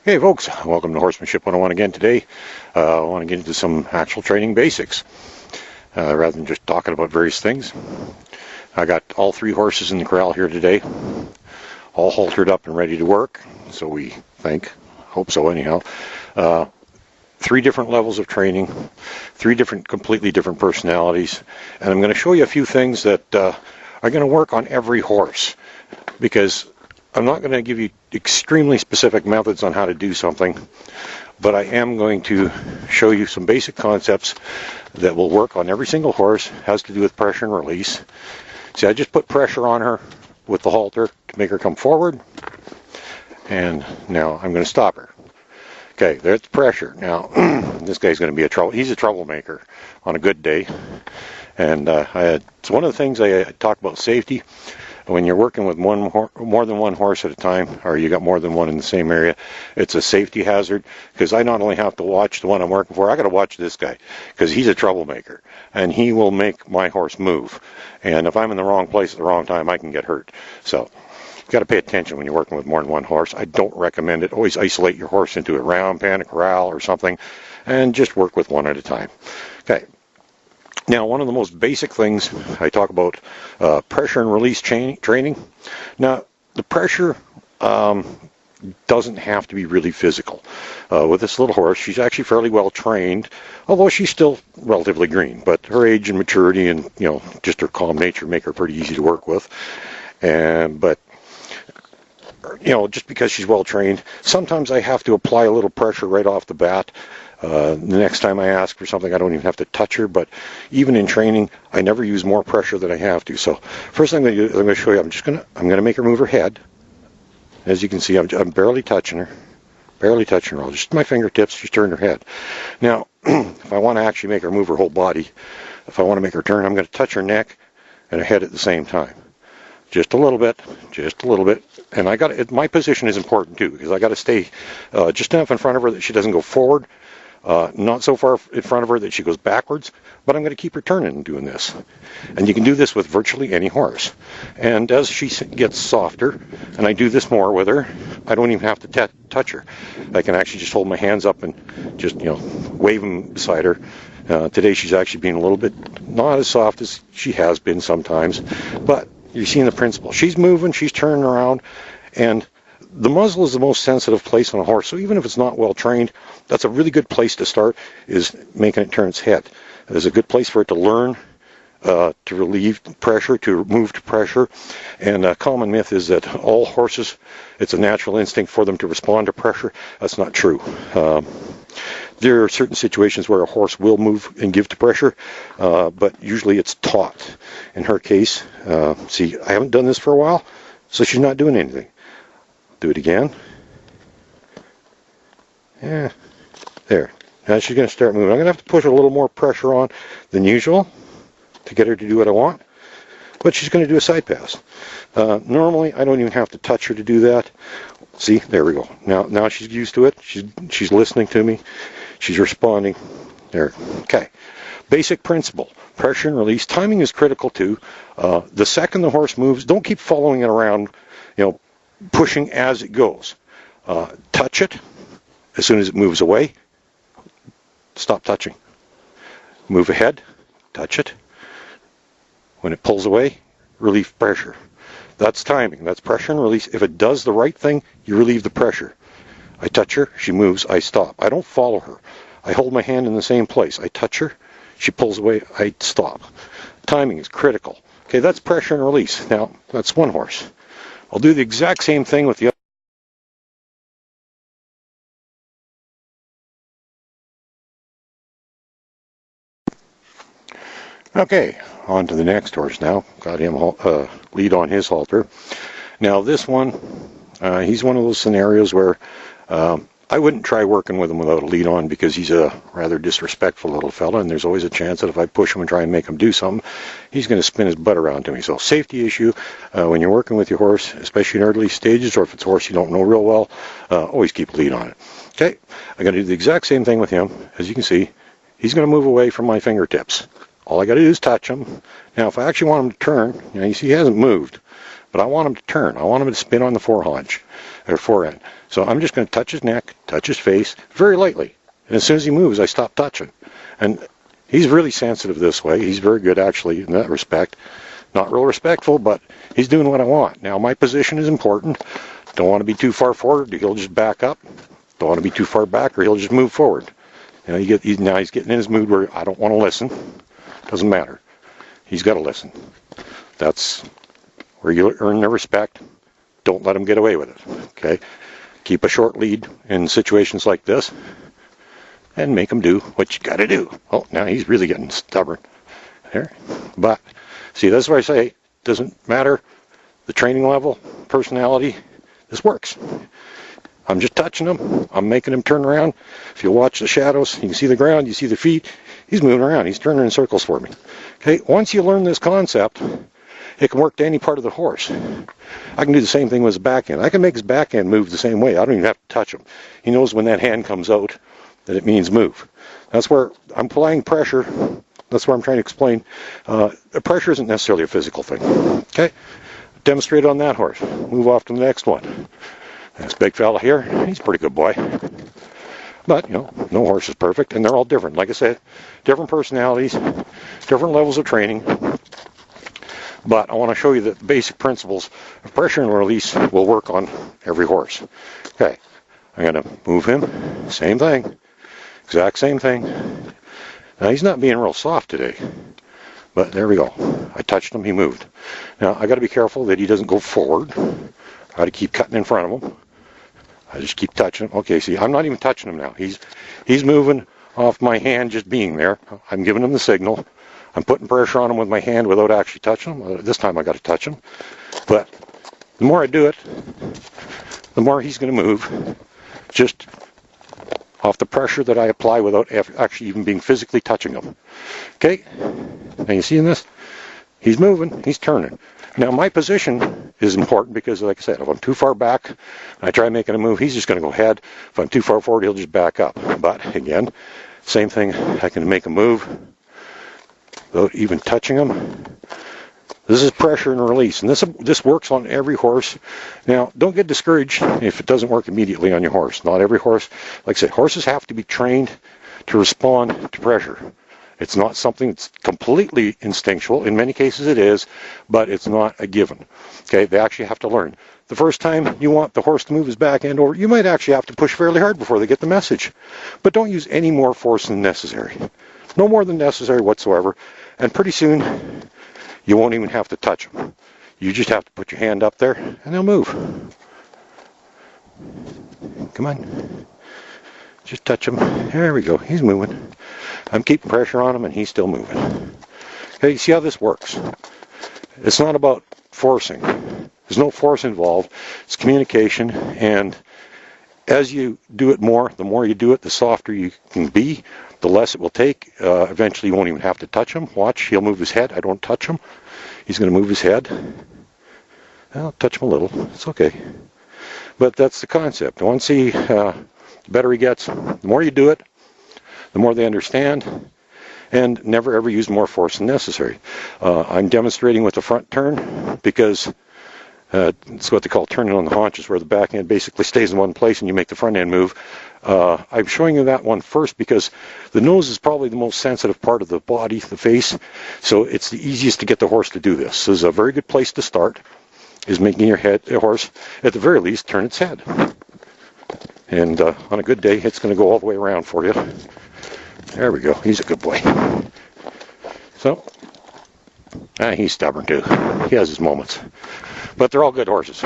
Hey folks, welcome to Horsemanship 101 again today. I want to get into some actual training basics rather than just talking about various things. I got all three horses in the corral here today, all haltered up and ready to work, so we think, hope so anyhow. Three different levels of training, completely different personalities, and I'm going to show you a few things that are going to work on every horse, because I'm not going to give you extremely specific methods on how to do something, but I am going to show you some basic concepts that will work on every single horse. It has to do with pressure and release. See, I just put pressure on her with the halter to make her come forward, and now I'm going to stop her. Okay, there's pressure. Now, this guy's going to be he's a troublemaker on a good day, and it's one of the things I talk about safety. When you're working with more than one horse at a time, or you got more than one in the same area, it's a safety hazard, because I not only have to watch the one I'm working for, I got to watch this guy, because he's a troublemaker, and he will make my horse move. And if I'm in the wrong place at the wrong time, I can get hurt. So you've got to pay attention when you're working with more than one horse. I don't recommend it. Always isolate your horse into a round pen, a corral, or something, and just work with one at a time. Okay. Now, one of the most basic things I talk about, pressure and release training. Now, the pressure doesn't have to be really physical. With this little horse, she's actually fairly well trained, although she's still relatively green. But her age and maturity and, just her calm nature make her pretty easy to work with. But just because she's well trained, sometimes I have to apply a little pressure right off the bat. The next time I ask for something, I don't even have to touch her, but even in training, I never use more pressure than I have to. So first thing I'm going to show you, I'm going to make her move her head. As you can see, I'm barely touching her. All just my fingertips, she's turned her head. Now, if I want to actually make her move her whole body, if I want to make her turn, I'm going to touch her neck and her head at the same time. Just a little bit. And my position is important too, because I got to stay just enough in front of her that she doesn't go forward, not so far in front of her that she goes backwards, but I'm going to keep her turning and doing this. And you can do this with virtually any horse. And as she gets softer, and I do this more with her, I don't even have to touch her. I can actually just hold my hands up and just, wave them beside her. Today she's actually being a little bit not as soft as she has been sometimes, but you're seeing the principle. She's moving, she's turning around, and the muzzle is the most sensitive place on a horse. So even if it's not well trained, that's a really good place to start, is making it turn its head. It's a good place for it to learn to relieve pressure, to move to pressure. And a common myth is that all horses, it's a natural instinct for them to respond to pressure. That's not true. There are certain situations where a horse will move and give to pressure, but usually it's taught. In her case, see, I haven't done this for a while, so she's not doing anything. Do it again. Yeah, there. Now she's going to start moving. I'm going to have to push a little more pressure on than usual to get her to do what I want, but she's going to do a side pass. Normally, I don't even have to touch her to do that. See, there we go. Now she's used to it. She's listening to me. She's responding. There. Okay. Basic principle. Pressure and release. Timing is critical too. The second the horse moves, don't keep following it around, pushing as it goes. Touch it. As soon as it moves away, stop touching. Move ahead. Touch it. When it pulls away, relieve pressure. That's timing. That's pressure and release. If it does the right thing, you relieve the pressure. I touch her, she moves, I stop. I don't follow her. I hold my hand in the same place. I touch her, she pulls away, I stop. Timing is critical. Okay, that's pressure and release. Now, that's one horse. I'll do the exact same thing with the other. Okay, on to the next horse now. Got him lead on his halter. Now this one, he's one of those scenarios where I wouldn't try working with him without a lead on, because he's a rather disrespectful little fella, and there's always a chance that if I push him and try and make him do something, he's going to spin his butt around to me. So safety issue, when you're working with your horse, especially in early stages, or if it's a horse you don't know real well, always keep a lead on it. Okay, I'm going to do the exact same thing with him. As you can see, he's going to move away from my fingertips. All I got to do is touch him. Now, if I actually want him to turn, you see he hasn't moved, but I want him to turn. I want him to spin on the forend. So I'm just going to touch his neck, touch his face, very lightly. And as soon as he moves, I stop touching. And he's really sensitive this way. He's very good, actually, in that respect. Not real respectful, but he's doing what I want. Now, my position is important. Don't want to be too far forward, or he'll just back up. Don't want to be too far back, or he'll just move forward. You know, now he's getting in his mood where I don't want to listen. Doesn't matter. He's got to listen. That's where you earn their respect. Don't let him get away with it. Okay? Keep a short lead in situations like this, and make him do what you got to do. Oh, now he's really getting stubborn there. But see, that's why I say it doesn't matter the training level, personality. This works. I'm just touching him. I'm making him turn around. If you watch the shadows, you can see the ground, you see the feet. He's moving around. He's turning in circles for me. Okay, once you learn this concept, it can work to any part of the horse. I can do the same thing with his back end. I can make his back end move the same way. I don't even have to touch him. He knows when that hand comes out that it means move. That's where I'm applying pressure. That's where I'm trying to explain. Pressure isn't necessarily a physical thing. Okay, demonstrate on that horse. Move off to the next one. This big fella here, he's a pretty good boy. But, you know, no horse is perfect, and they're all different. Like I said, different personalities, different levels of training. But I want to show you that the basic principles of pressure and release will work on every horse. Okay, I'm going to move him. Same thing. Exact same thing. Now, he's not being real soft today. But there we go. I touched him, he moved. Now, I got to be careful that he doesn't go forward. I got to keep cutting in front of him. I just keep touching him. Okay, see, I'm not even touching him now. He's moving off my hand just being there. I'm giving him the signal. I'm putting pressure on him with my hand without actually touching him. This time I got to touch him. But the more I do it, the more he's going to move just off the pressure that I apply without actually even being physically touching him. Okay? Now you seeing this? He's moving. He's turning. Now, my position is important because, like I said, if I'm too far back and I try making a move, he's just going to go ahead. If I'm too far forward, he'll just back up. But, again, same thing. I can make a move without even touching him. This is pressure and release, and this works on every horse. Now, don't get discouraged if it doesn't work immediately on your horse. Not every horse. Like I said, horses have to be trained to respond to pressure. It's not something that's completely instinctual. In many cases it is, but it's not a given. Okay, they actually have to learn. The first time you want the horse to move his back end over, you might actually have to push fairly hard before they get the message. But don't use any more force than necessary. No more than necessary whatsoever. And pretty soon, you won't even have to touch them. You just have to put your hand up there, and they'll move. Come on. Just touch him. There we go. He's moving. I'm keeping pressure on him, and he's still moving. Okay, you see how this works? It's not about forcing. There's no force involved. It's communication, and as you do it more, the more you do it, the softer you can be, the less it will take. Eventually, you won't even have to touch him. Watch, he'll move his head. I don't touch him. He's going to move his head. I'll touch him a little. It's okay. But that's the concept. Once the better he gets, the more you do it, the more they understand, and never ever use more force than necessary. I'm demonstrating with the front turn because it's what they call turning on the haunches, where the back end basically stays in one place and you make the front end move. I'm showing you that one first because the nose is probably the most sensitive part of the body, the face, so it's the easiest to get the horse to do this. So this is a very good place to start, is making your horse, at the very least, turn its head. And on a good day, it's going to go all the way around for you. There we go. He's a good boy. So, he's stubborn too. He has his moments. But they're all good horses.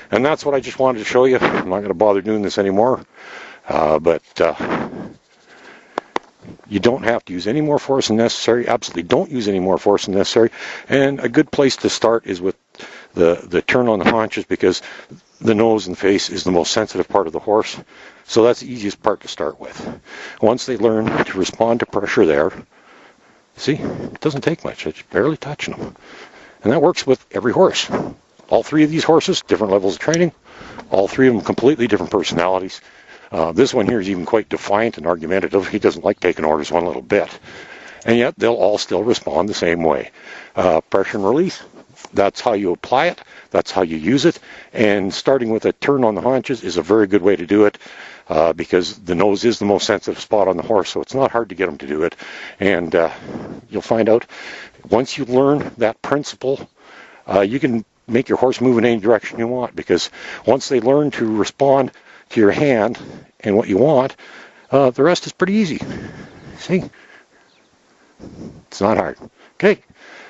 And that's what I just wanted to show you. I'm not going to bother doing this anymore. But you don't have to use any more force than necessary. Absolutely don't use any more force than necessary. And a good place to start is with the turn on the haunches, because the nose and face is the most sensitive part of the horse. So that's the easiest part to start with. Once they learn to respond to pressure there, see, it doesn't take much. It's barely touching them. And that works with every horse. All three of these horses, different levels of training. All three of them completely different personalities. This one here is even quite defiant and argumentative. He doesn't like taking orders one little bit. And yet they'll all still respond the same way. Pressure and release, That's how you apply it. That's how you use it. And starting with a turn on the haunches is a very good way to do it, because the nose is the most sensitive spot on the horse, so it's not hard to get them to do it. And you'll find out once you learn that principle, you can make your horse move in any direction you want, because once they learn to respond to your hand and what you want, the rest is pretty easy. See? It's not hard. Okay.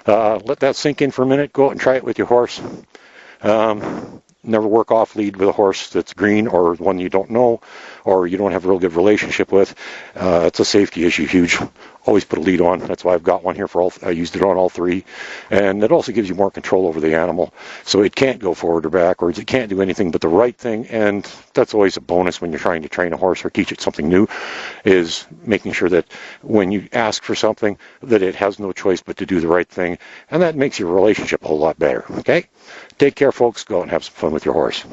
Let that sink in for a minute. Go out and try it with your horse. Never work off lead with a horse that's green or one you don't know or you don't have a real good relationship with. It's a safety issue, huge. Always put a lead on. That's why I've got one here for all. I used it on all three. And it also gives you more control over the animal. So it can't go forward or backwards. It can't do anything but the right thing. And that's always a bonus when you're trying to train a horse or teach it something new, is making sure that when you ask for something, that it has no choice but to do the right thing. And that makes your relationship a whole lot better. Okay? Take care, folks. Go out and have some fun with your horse.